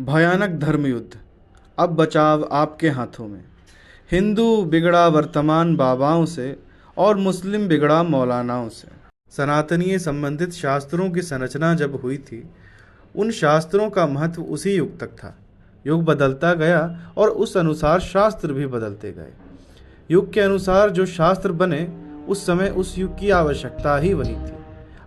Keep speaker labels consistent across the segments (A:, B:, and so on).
A: भयानक धर्मयुद्ध, अब बचाव आपके हाथों में। हिंदू बिगड़ा वर्तमान बाबाओं से और मुस्लिम बिगड़ा मौलानाओं से। सनातनीय संबंधित शास्त्रों की संरचना जब हुई थी, उन शास्त्रों का महत्व उसी युग तक था। युग बदलता गया और उस अनुसार शास्त्र भी बदलते गए। युग के अनुसार जो शास्त्र बने, उस समय उस युग की आवश्यकता ही वही थी।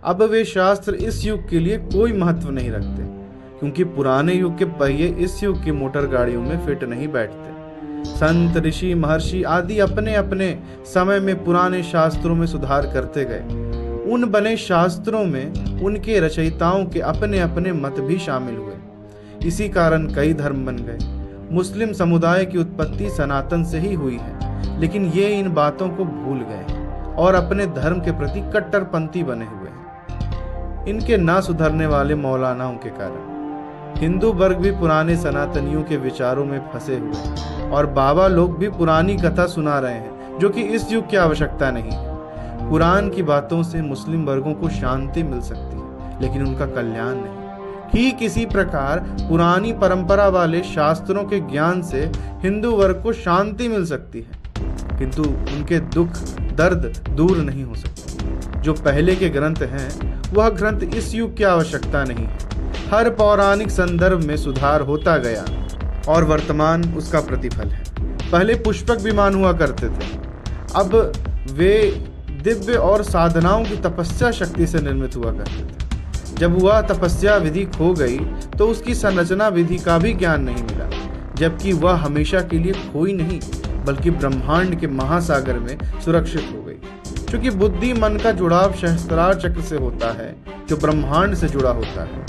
A: अब वे शास्त्र इस युग के लिए कोई महत्व नहीं रखते, क्योंकि पुराने युग के पहिए इस युग की मोटर गाड़ियों में फिट नहीं बैठते। संत, ऋषि, महर्षि आदि अपने अपने समय में पुराने शास्त्रों में सुधार करते गए। उन बने शास्त्रों में उनके रचयिताओं के अपने अपने मत भी शामिल हुए। इसी कारण कई धर्म बन गए। मुस्लिम समुदाय की उत्पत्ति सनातन से ही हुई है, लेकिन ये इन बातों को भूल गए और अपने धर्म के प्रति कट्टरपंथी बने हुए हैं, इनके ना सुधरने वाले मौलानाओं के कारण। हिंदू वर्ग भी पुराने सनातनियों के विचारों में फंसे हुए हैं और बाबा लोग भी पुरानी कथा सुना रहे हैं, जो कि इस युग की आवश्यकता नहीं है। कुरान की बातों से मुस्लिम वर्गों को शांति मिल सकती है, लेकिन उनका कल्याण नहीं। ठीक इसी प्रकार पुरानी परंपरा वाले शास्त्रों के ज्ञान से हिंदू वर्ग को शांति मिल सकती है, किंतु उनके दुख दर्द दूर नहीं हो सकते। जो पहले के ग्रंथ हैं, वह ग्रंथ इस युग की आवश्यकता नहीं है। हर पौराणिक संदर्भ में सुधार होता गया और वर्तमान उसका प्रतिफल है। पहले पुष्पक विमान हुआ करते थे, अब वे दिव्य और साधनाओं की तपस्या शक्ति से निर्मित हुआ करते थे। जब वह तपस्या विधि खो गई, तो उसकी संरचना विधि का भी ज्ञान नहीं मिला, जबकि वह हमेशा के लिए खोई नहीं, बल्कि ब्रह्मांड के महासागर में सुरक्षित हो गई। क्योंकि बुद्धि मन का जुड़ाव सहस्त्रार चक्र से होता है, जो ब्रह्मांड से जुड़ा होता है।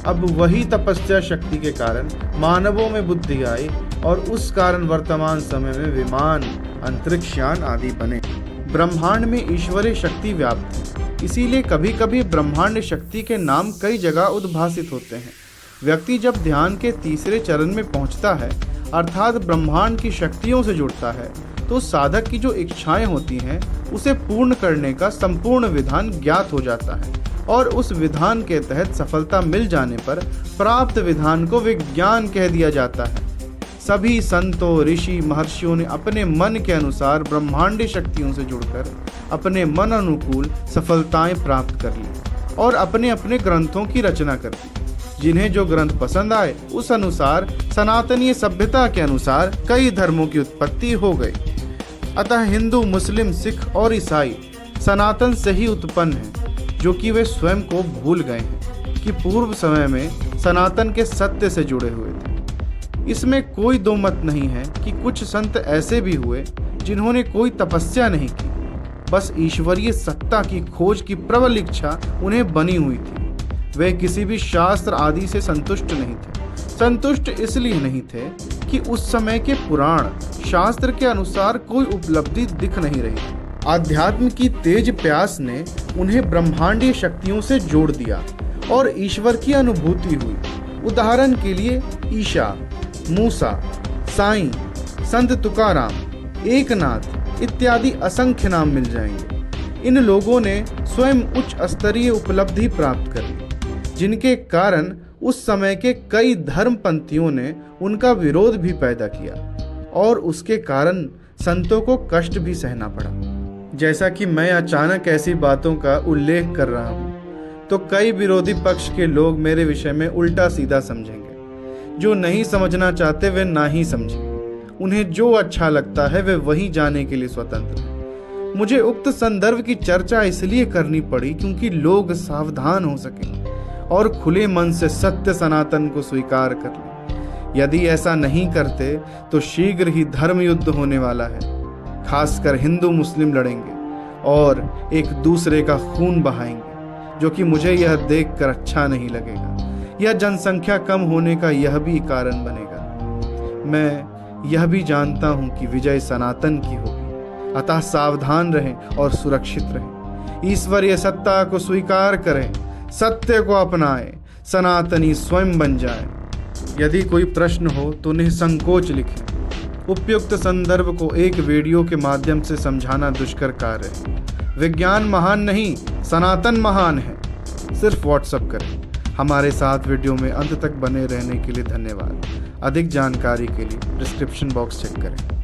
A: अब वही तपस्या शक्ति के कारण मानवों में बुद्धि आई और उस कारण वर्तमान समय में विमान, अंतरिक्ष यान आदि बने। ब्रह्मांड में ईश्वरीय शक्ति व्याप्त है, इसीलिए कभी कभी ब्रह्मांड शक्ति के नाम कई जगह उद्भासित होते हैं। व्यक्ति जब ध्यान के तीसरे चरण में पहुंचता है, अर्थात ब्रह्मांड की शक्तियों से जुड़ता है, तो साधक की जो इच्छाएं होती हैं, उसे पूर्ण करने का संपूर्ण विधान ज्ञात हो जाता है और उस विधान के तहत सफलता मिल जाने पर प्राप्त विधान को विज्ञान कह दिया जाता है। सभी संतों, ऋषि, महर्षियों ने अपने मन के अनुसार ब्रह्मांडी शक्तियों से जुड़कर अपने मन अनुकूल सफलताएं प्राप्त कर ली और अपने अपने ग्रंथों की रचना कर दी। जिन्हें जो ग्रंथ पसंद आए, उस अनुसार सनातनीय सभ्यता के अनुसार कई धर्मों की उत्पत्ति हो गई। अतः हिंदू, मुस्लिम, सिख और ईसाई सनातन से ही उत्पन्न हैं, जो कि वे स्वयं को भूल गए हैं कि पूर्व समय में सनातन के सत्य से जुड़े हुए थे। इसमें कोई दो मत नहीं है कि कुछ संत ऐसे भी हुए जिन्होंने कोई तपस्या नहीं की, बस ईश्वरीय सत्ता की खोज की प्रबल इच्छा उन्हें बनी हुई थी। वे किसी भी शास्त्र आदि से संतुष्ट नहीं थे। संतुष्ट इसलिए नहीं थे कि उस समय के पुराण शास्त्र के अनुसार कोई उपलब्धि दिख नहीं रही। आध्यात्म की तेज प्यास ने उन्हें ब्रह्मांडीय शक्तियों से जोड़ दिया और ईश्वर की अनुभूति हुई। उदाहरण के लिए ईशा, मूसा, साईं, संत तुकाराम, एकनाथ इत्यादि असंख्य नाम मिल जाएंगे। इन लोगों ने स्वयं उच्च स्तरीय उपलब्धि प्राप्त कर ली, जिनके कारण उस समय के कई धर्मपंथियों ने उनका विरोध भी पैदा किया और उसके कारण संतों को कष्ट भी सहना पड़ा। जैसा कि मैं अचानक ऐसी बातों का उल्लेख कर रहा हूँ, तो कई विरोधी पक्ष के लोग मेरे विषय में उल्टा सीधा समझेंगे। जो नहीं समझना चाहते वे ना ही समझें। उन्हें जो अच्छा लगता है वे वही जाने के लिए स्वतंत्र हैं। मुझे उक्त संदर्भ की चर्चा इसलिए करनी पड़ी क्योंकि लोग सावधान हो सकें और खुले मन से सत्य सनातन को स्वीकार कर लें। यदि ऐसा नहीं करते तो शीघ्र ही धर्म युद्ध होने वाला है। खासकर हिंदू मुस्लिम लड़ेंगे और एक दूसरे का खून बहाएंगे, जो कि मुझे यह देखकर अच्छा नहीं लगेगा। यह जनसंख्या कम होने का यह भी कारण बनेगा। मैं यह भी जानता हूं कि विजय सनातन की होगी, अतः सावधान रहें और सुरक्षित रहें। ईश्वरीय सत्ता को स्वीकार करें, सत्य को अपनाएं, सनातनी स्वयं बन जाएं। यदि कोई प्रश्न हो तो निसंकोच लिखें। उपयुक्त संदर्भ को एक वीडियो के माध्यम से समझाना दुष्कर कार्य है। विज्ञान महान नहीं, सनातन महान है। सिर्फ व्हाट्सएप करें। हमारे साथ वीडियो में अंत तक बने रहने के लिए धन्यवाद। अधिक जानकारी के लिए डिस्क्रिप्शन बॉक्स चेक करें।